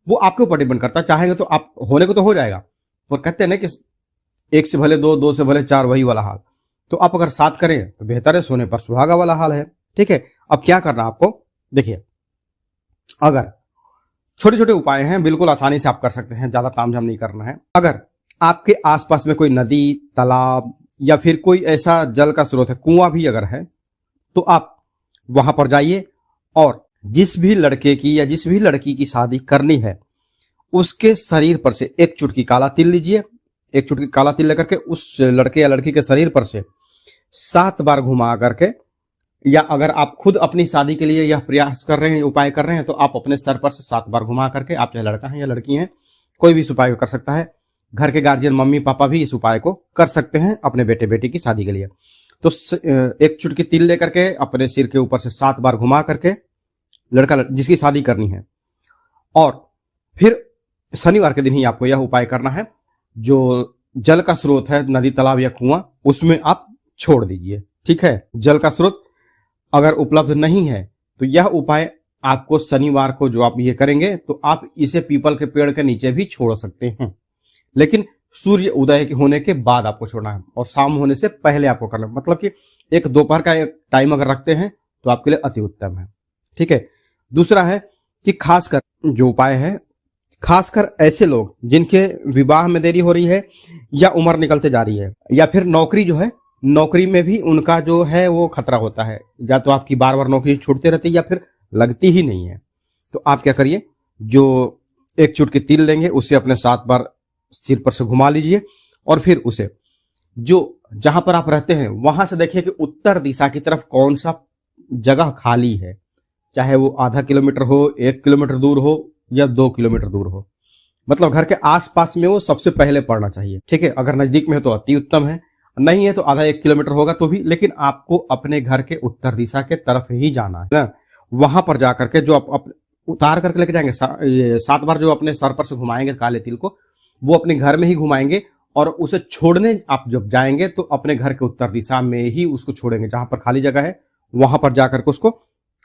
वो आपके ऊपर डिपेंड करता है। चाहेंगे तो आप होने को तो हो जाएगा, पर कहते हैं ना कि 1 से भले 2, 2 से भले 4, वही वाला हाल। तो आप अगर 7 करें तो बेहतर है, सोने पर सुहागा वाला हाल है। ठीक है, अब क्या करना आपको, देखिए, अगर छोटे छोटे उपाय हैं, बिल्कुल आसानी से आप कर सकते हैं, ज्यादा तामझाम नहीं करना है। अगर आपके आसपास में कोई नदी, तालाब या फिर कोई ऐसा जल का स्रोत है, कुआं भी अगर है, तो आप वहां पर जाइए और जिस भी लड़के की या जिस भी लड़की की शादी करनी है, उसके शरीर पर से 1 चुटकी काला तिल लीजिए। 1 चुटकी काला तिल लेकर के उस लड़के या लड़की के शरीर पर से 7 बार घुमा करके, या अगर आप खुद अपनी शादी के लिए यह प्रयास कर रहे हैं, उपाय कर रहे हैं, तो आप अपने सर पर से 7 बार घुमा करके, आप चाहे लड़का है या लड़की हैं, कोई भी इस उपाय को कर सकता है। घर के गार्जियन मम्मी पापा भी इस उपाय को कर सकते हैं अपने बेटे बेटी की शादी के लिए। तो 1 चुटकी तिल लेकर के अपने सिर के ऊपर से 7 बार घुमा करके लड़का जिसकी शादी करनी है, और फिर शनिवार के दिन ही आपको यह उपाय करना है। जो जल का स्रोत है, नदी, तालाब या कुआं, उसमें आप छोड़ दीजिए। ठीक है, जल का स्रोत अगर उपलब्ध नहीं है तो यह उपाय आपको शनिवार को जो आप ये करेंगे, तो आप इसे पीपल के पेड़ के नीचे भी छोड़ सकते हैं, लेकिन सूर्य उदय होने के बाद आपको छोड़ना है और शाम होने से पहले आपको करना है। मतलब कि एक दोपहर का एक टाइम अगर रखते हैं तो आपके लिए अति उत्तम है। ठीक है, दूसरा है कि खासकर जो उपाय है, खासकर ऐसे लोग जिनके विवाह में देरी हो रही है या उम्र निकलते जा रही है, या फिर नौकरी जो है, नौकरी में भी उनका जो है वो खतरा होता है, या तो आपकी बार बार नौकरी छूटते रहती है या फिर लगती ही नहीं है। तो आप क्या करिए, जो एक चुटकी तिल लेंगे उसे अपने 7 बार सिर पर से घुमा लीजिए और फिर उसे जो जहां पर आप रहते हैं वहां से देखिए कि उत्तर दिशा की तरफ कौन सा जगह खाली है, चाहे वो आधा किलोमीटर हो, 1 किलोमीटर दूर हो या 2 किलोमीटर दूर हो, मतलब घर के आसपास में वो सबसे पहले पड़ना चाहिए। ठीक है, अगर नजदीक में है तो अति उत्तम है, नहीं है तो आधा 1 किलोमीटर होगा तो भी, लेकिन आपको अपने घर के उत्तर दिशा के तरफ ही जाना है ना। वहां पर जाकर के जो आप उतार करके लेके जाएंगे 7 बार जो अपने सर पर से घुमाएंगे काले तिल को, वो अपने घर में ही घुमाएंगे और उसे छोड़ने आप जब जाएंगे तो अपने घर के उत्तर दिशा में ही उसको छोड़ेंगे, जहां पर खाली जगह है वहां पर जाकर के उसको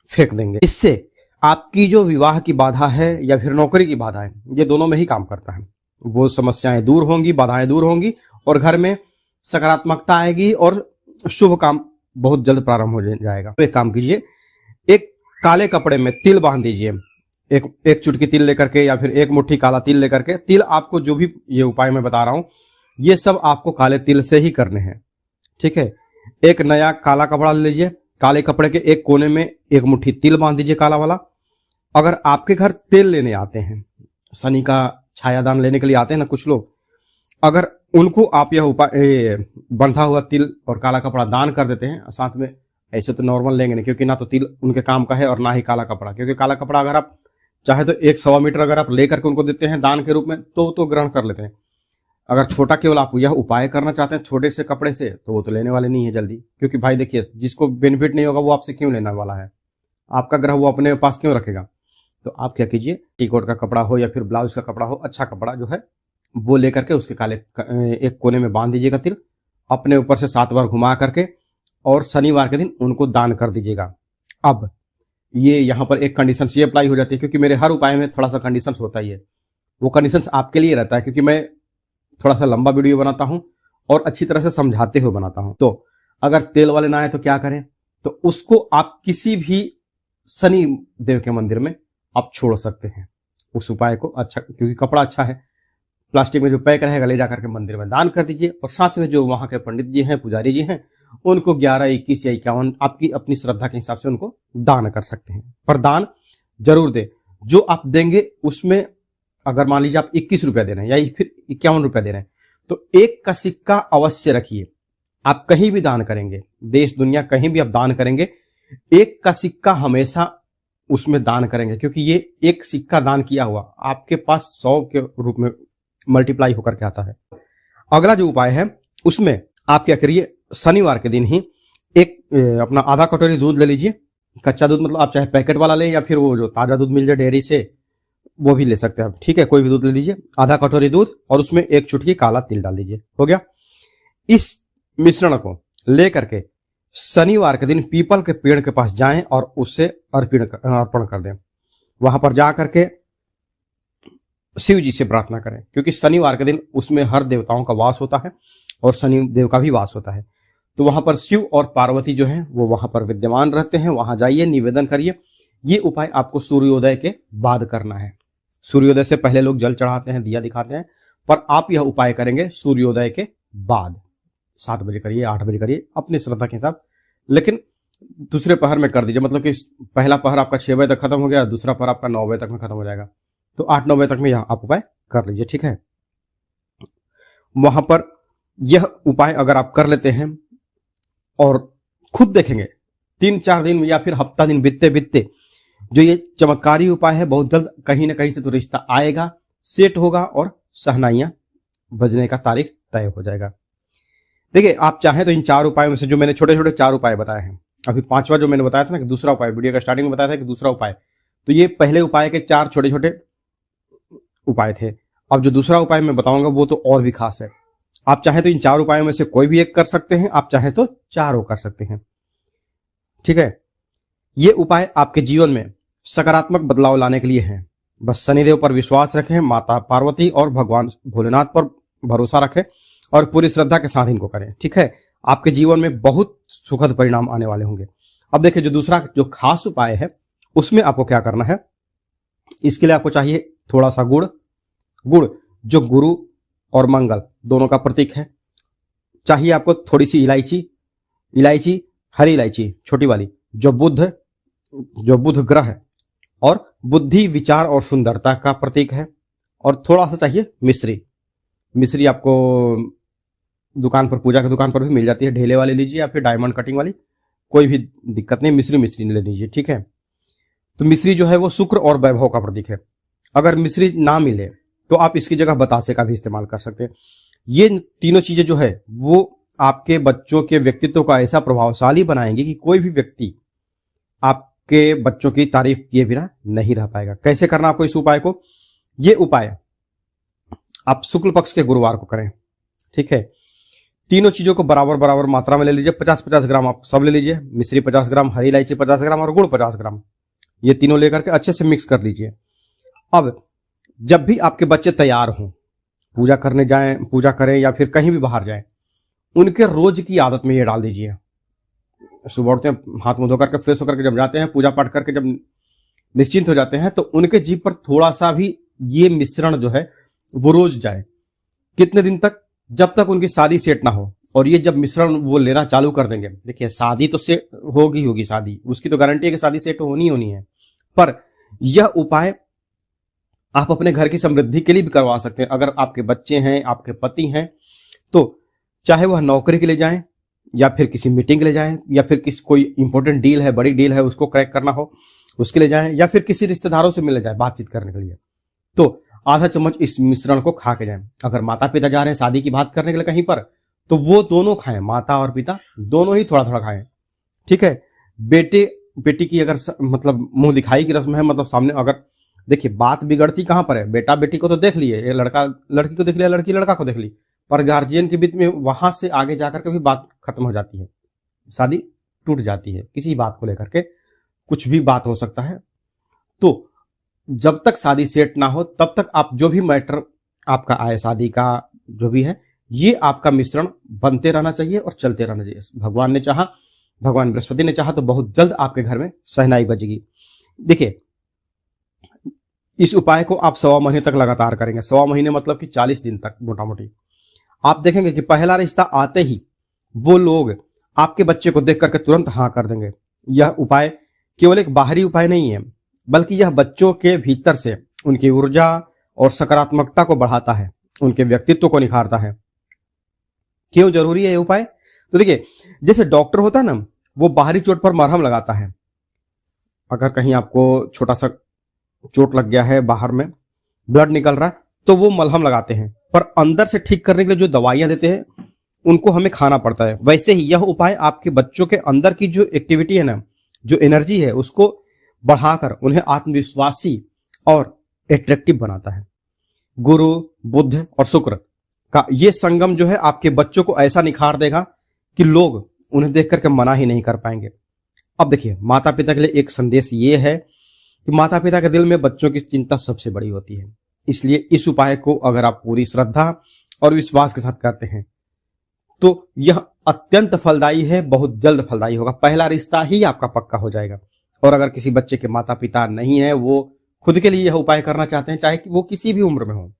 फेंक देंगे। इससे आपकी जो विवाह की बाधा है या फिर नौकरी की बाधा है, ये दोनों में ही काम करता है। वो समस्याएं दूर होंगी, बाधाएं दूर होंगी और घर में सकारात्मकता आएगी और शुभ काम बहुत जल्द प्रारंभ हो जाएगा। तो एक काम कीजिए, एक काले कपड़े में तिल बांध दीजिए, एक चुटकी तिल लेकर के या फिर एक मुट्ठी काला तिल लेकर के। तिल आपको जो भी ये उपाय मैं बता रहा हूं ये सब आपको काले तिल से ही करने हैं। ठीक है, एक नया काला कपड़ा ले लीजिए, काले कपड़े के एक कोने में एक मुट्ठी तिल बांध दीजिए काला वाला। अगर आपके घर तेल लेने आते हैं, शनि का छायादान लेने के लिए आते हैं ना कुछ लोग, अगर उनको आप यह उपाय बंधा हुआ तिल और काला कपड़ा दान कर देते हैं साथ में, ऐसे तो नॉर्मल लेंगे नहीं क्योंकि ना तो तिल उनके काम का है और ना ही काला कपड़ा, क्योंकि काला कपड़ा अगर आप चाहे तो 1-1.25 मीटर अगर आप लेकर के उनको देते हैं दान के रूप में तो ग्रहण कर लेते हैं। अगर छोटा केवल आप यह उपाय करना चाहते हैं छोटे से कपड़े से, तो वो तो लेने वाले नहीं है जल्दी, क्योंकि भाई देखिए जिसको बेनिफिट नहीं होगा वो आपसे क्यों लेने वाला है, आपका ग्रह वो अपने पास क्यों रखेगा। तो आप क्या कीजिए, टी-कोट का कपड़ा हो या फिर ब्लाउज का कपड़ा हो, अच्छा कपड़ा जो है वो लेकर के उसके काले एक कोने में बांध दीजिएगा तिल, अपने ऊपर से 7 बार घुमा करके और शनिवार के दिन उनको दान कर दीजिएगा। अब ये यहाँ पर एक कंडीशन ये अप्लाई हो जाती है, क्योंकि मेरे हर उपाय में थोड़ा सा कंडीशन होता ही है, वो कंडीशन आपके लिए रहता है क्योंकि मैं थोड़ा सा लंबा वीडियो बनाता हूं और अच्छी तरह से समझाते हुए बनाता हूं। तो अगर तेल वाले ना आए तो क्या करें, तो उसको आप किसी भी शनि देव के मंदिर में आप छोड़ सकते हैं उस उपाय को, अच्छा क्योंकि कपड़ा अच्छा है, प्लास्टिक में जो पैक रहेगा ले जाकर के मंदिर में दान कर दीजिए। और साथ में जो वहां के पंडित जी हैं, पुजारी जी हैं, उनको 11, 21 या 51 आपकी अपनी श्रद्धा के हिसाब से उनको दान कर सकते हैं। पर दान जरूर दे, जो आप देंगे उसमें अगर मान लीजिए आप 21 रुपया दे रहे हैं या फिर 51 रुपया दे रहे हैं, तो 1 का सिक्का अवश्य रखिए। आप कहीं भी दान करेंगे, देश दुनिया कहीं भी आप दान करेंगे, 1 का सिक्का हमेशा उसमें दान करेंगे, क्योंकि ये 1 सिक्का दान किया हुआ आपके पास 100 के रूप में मल्टीप्लाई होकर के आता है। अगला जो उपाय है उसमें आप क्या करिए, शनिवार के दिन ही एक अपना आधा कटोरी दूध ले लीजिए, कच्चा दूध, मतलब आप चाहे पैकेट वाला लें या फिर वो जो ताजा दूध मिल जाए डेयरी से वो भी ले सकते हैं आप। ठीक है, कोई भी दूध ले लीजिए, आधा कटोरी दूध और उसमें 1 चुटकी काला तिल डाल दीजिए, हो गया। इस मिश्रण को लेकर के शनिवार के दिन पीपल के पेड़ के पास जाएं और उससे अर्पण कर दें। वहां पर जा करके शिव जी से प्रार्थना करें, क्योंकि शनिवार के दिन उसमें हर देवताओं का वास होता है और शनि देव का भी वास होता है। तो वहां पर शिव और पार्वती जो है वो वहां पर विद्यमान रहते हैं, वहां जाइए, निवेदन करिए। ये उपाय आपको सूर्योदय के बाद करना है। सूर्योदय से पहले लोग जल चढ़ाते हैं, दिया दिखाते हैं, पर आप यह उपाय करेंगे सूर्योदय के बाद। 7 बजे करिए, 8 बजे करिए, अपनी श्रद्धा के हिसाब, लेकिन दूसरे पहर में कर दीजिए, मतलब कि पहला पहर आपका 6 बजे तक खत्म हो गया, दूसरा पहर आपका 9 बजे तक में खत्म हो जाएगा, तो 8-9 बजे तक में यह आप उपाय कर लीजिए। ठीक है, वहां पर यह उपाय अगर आप कर लेते हैं और खुद देखेंगे 3-4 दिन या फिर हफ्ता दिन बीतते बीतते जो ये चमत्कारी उपाय है, बहुत जल्द कहीं ना कहीं से तो रिश्ता आएगा, सेट होगा और शहनाइयां बजने का तारीख तय हो जाएगा। देखिए, आप चाहें तो इन 4 उपायों में से जो मैंने छोटे छोटे 4 उपाय बताए हैं, अभी 5वां जो मैंने बताया था ना कि दूसरा उपाय, वीडियो का स्टार्टिंग में बताया था कि दूसरा उपाय, तो ये पहले उपाय के 4 छोटे छोटे उपाय थे। अब जो दूसरा उपाय मैं बताऊंगा वो तो और भी खास है। आप चाहे तो इन 4 उपायों में से कोई भी एक कर सकते हैं, आप चाहे तो चारों कर सकते हैं। ठीक है, ये उपाय आपके जीवन में सकारात्मक बदलाव लाने के लिए है। बस शनिदेव पर विश्वास रखें, माता पार्वती और भगवान भोलेनाथ पर भरोसा रखें और पूरी श्रद्धा के साथ इनको करें। ठीक है, आपके जीवन में बहुत सुखद परिणाम आने वाले होंगे। अब देखिए, जो दूसरा जो खास उपाय है उसमें आपको क्या करना है, इसके लिए आपको चाहिए थोड़ा सा गुड़ गुड़ जो गुरु और मंगल दोनों का प्रतीक है। चाहिए आपको थोड़ी सी इलायची, हरी इलायची छोटी वाली, जो बुध ग्रह है और बुद्धि, विचार और सुंदरता का प्रतीक है। और थोड़ा सा चाहिए मिश्री आपको दुकान पर, पूजा की दुकान पर भी मिल जाती है, ढेले वाली लीजिए या फिर डायमंड कटिंग वाली, कोई भी दिक्कत नहीं, मिश्री ले लीजिए, ठीक है। तो मिश्री जो है वो शुक्र और वैभव का प्रतीक है। अगर मिश्री ना मिले तो आप इसकी जगह बतासे का भी इस्तेमाल कर सकते हैं। ये तीनों चीजें जो है वो आपके बच्चों के व्यक्तित्व का ऐसा प्रभावशाली बनाएंगे कि कोई भी व्यक्ति आपके बच्चों की तारीफ किए बिना नहीं रह पाएगा। कैसे करना आपको इस उपाय को? ये उपाय आप शुक्ल पक्ष के गुरुवार को करें, ठीक है। तीनों चीजों को बराबर बराबर मात्रा में ले लीजिए, 50-50 ग्राम आप सब ले लीजिए, मिश्री 50 ग्राम, हरी इलायची 50 ग्राम और गुड़ 50 ग्राम, ये तीनों लेकर के अच्छे से मिक्स कर लीजिए। अब जब भी आपके बच्चे तैयार हों, पूजा करने जाएं, पूजा करें या फिर कहीं भी बाहर जाएं, उनके रोज की आदत में ये डाल दीजिए। सुबह उठते हैं, हाथ मुंह धो करके फ्रेश होकर के जब जाते हैं, पूजा पाठ करके जब निश्चिंत हो जाते हैं, तो उनके जीभ पर थोड़ा सा भी ये मिश्रण जो है वो रोज जाए। कितने दिन तक? जब तक उनकी शादी सेट ना हो। और ये जब मिश्रण वो लेना चालू कर देंगे, देखिए शादी तो सेट होगी शादी, उसकी तो गारंटी है कि शादी सेट होनी है, पर यह उपाय आप अपने घर की समृद्धि के लिए भी करवा सकते हैं। अगर आपके बच्चे हैं, आपके पति हैं, तो चाहे वह नौकरी के लिए जाएं या फिर किसी मीटिंग के लिए जाएं या फिर कोई इंपॉर्टेंट डील है, बड़ी डील है, उसको क्रैक करना हो उसके लिए जाएं या फिर किसी रिश्तेदारों से मिलने जाए बातचीत करने के लिए, तो आधा चम्मच इस मिश्रण को खा के जाएं। अगर माता पिता जा रहे हैं शादी की बात करने के लिए कहीं पर, तो वो दोनों खाएं, माता और पिता दोनों ही थोड़ा थोड़ा खाएं, ठीक है। बेटी की अगर मतलब मुंह दिखाई की रस्म है, मतलब सामने अगर, देखिए बात बिगड़ती कहां पर है, बेटा बेटी को तो देख लिए, ये लड़का लड़की को देख लिया, लड़की लड़का को देख ली, पर गार्जियन के बीच में वहां से आगे जाकर के भी बात खत्म हो जाती है, शादी टूट जाती है। किसी बात को लेकर के कुछ भी बात हो सकता है। तो जब तक शादी सेट ना हो तब तक आप जो भी मैटर आपका आए, शादी का जो भी है, ये आपका मिश्रण बनते रहना चाहिए और चलते रहना चाहिए। भगवान ने चाहा, भगवान बृहस्पति ने चाहा तो बहुत जल्द आपके घर में शहनाई बजेगी। देखिए इस उपाय को आप 1.25 महीने तक लगातार करेंगे। 1.25 महीने मतलब कि 40 दिन तक मोटा मोटी। आप देखेंगे कि पहला रिश्ता आते ही वो लोग आपके बच्चे को देख करके तुरंत हाँ कर देंगे। यह उपाय केवल एक बाहरी उपाय नहीं है, बल्कि यह बच्चों के भीतर से उनकी ऊर्जा और सकारात्मकता को बढ़ाता है, उनके व्यक्तित्व को निखारता है। क्यों जरूरी है ये उपाय? तो देखिए, जैसे डॉक्टर होता है ना, वो बाहरी चोट पर मरहम लगाता है। अगर कहीं आपको छोटा सा चोट लग गया है, बाहर में ब्लड निकल रहा है, तो वो मलहम लगाते हैं, पर अंदर से ठीक करने के लिए जो दवाइयां देते हैं उनको हमें खाना पड़ता है। वैसे ही यह उपाय आपके बच्चों के अंदर की जो एक्टिविटी है ना, जो एनर्जी है, उसको बढ़ाकर उन्हें आत्मविश्वासी और एट्रैक्टिव बनाता है। गुरु, बुध और शुक्र का ये संगम जो है आपके बच्चों को ऐसा निखार देगा कि लोग उन्हें देख करके मना ही नहीं कर पाएंगे। अब देखिए, माता पिता के लिए एक संदेश ये है कि माता पिता के दिल में बच्चों की चिंता सबसे बड़ी होती है। इसलिए इस उपाय को अगर आप पूरी श्रद्धा और विश्वास के साथ करते हैं तो यह अत्यंत फलदायी है, बहुत जल्द फलदायी होगा। पहला रिश्ता ही आपका पक्का हो जाएगा। और अगर किसी बच्चे के माता पिता नहीं है, वो खुद के लिए यह उपाय करना चाहते हैं, चाहे कि वो किसी भी उम्र में हो,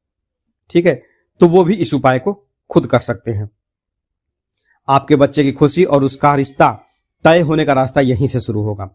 ठीक है, तो वो भी इस उपाय को खुद कर सकते हैं। आपके बच्चे की खुशी और उसका रिश्ता तय होने का रास्ता यहीं से शुरू होगा।